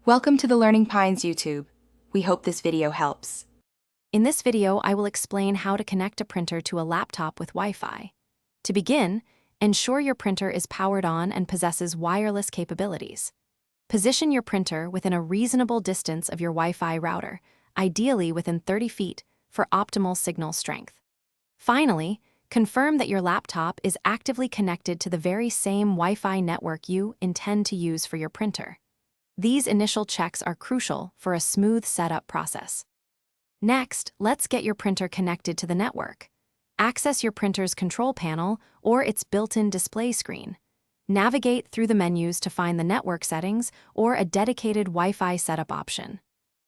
Welcome to the Learning Pines YouTube. We hope this video helps. In this video, I will explain how to connect a printer to a laptop with Wi-Fi. To begin, ensure your printer is powered on and possesses wireless capabilities. Position your printer within a reasonable distance of your Wi-Fi router, ideally within 30 feet, for optimal signal strength. Finally, confirm that your laptop is actively connected to the very same Wi-Fi network you intend to use for your printer. These initial checks are crucial for a smooth setup process. Next, let's get your printer connected to the network. Access your printer's control panel or its built-in display screen. Navigate through the menus to find the network settings or a dedicated Wi-Fi setup option.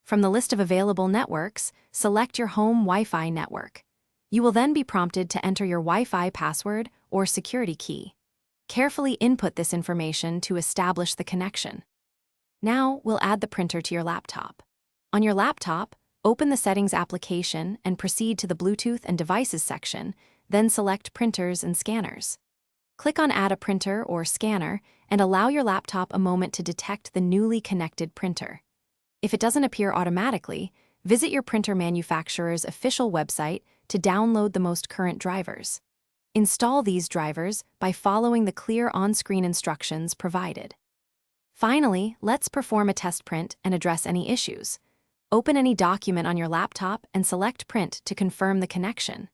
From the list of available networks, select your home Wi-Fi network. You will then be prompted to enter your Wi-Fi password or security key. Carefully input this information to establish the connection. Now, we'll add the printer to your laptop. On your laptop, open the Settings application and proceed to the Bluetooth and Devices section, then select Printers and Scanners. Click on Add a Printer or Scanner and allow your laptop a moment to detect the newly connected printer. If it doesn't appear automatically, visit your printer manufacturer's official website to download the most current drivers. Install these drivers by following the clear on-screen instructions provided. Finally, let's perform a test print and address any issues. Open any document on your laptop and select Print to confirm the connection.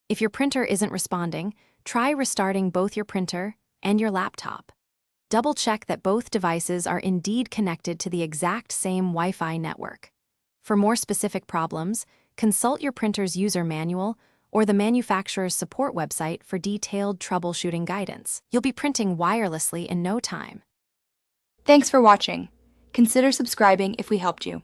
If your printer isn't responding, try restarting both your printer and your laptop. Double-check that both devices are indeed connected to the exact same Wi-Fi network. For more specific problems, consult your printer's user manual or the manufacturer's support website for detailed troubleshooting guidance. You'll be printing wirelessly in no time. Thanks for watching. Consider subscribing if we helped you.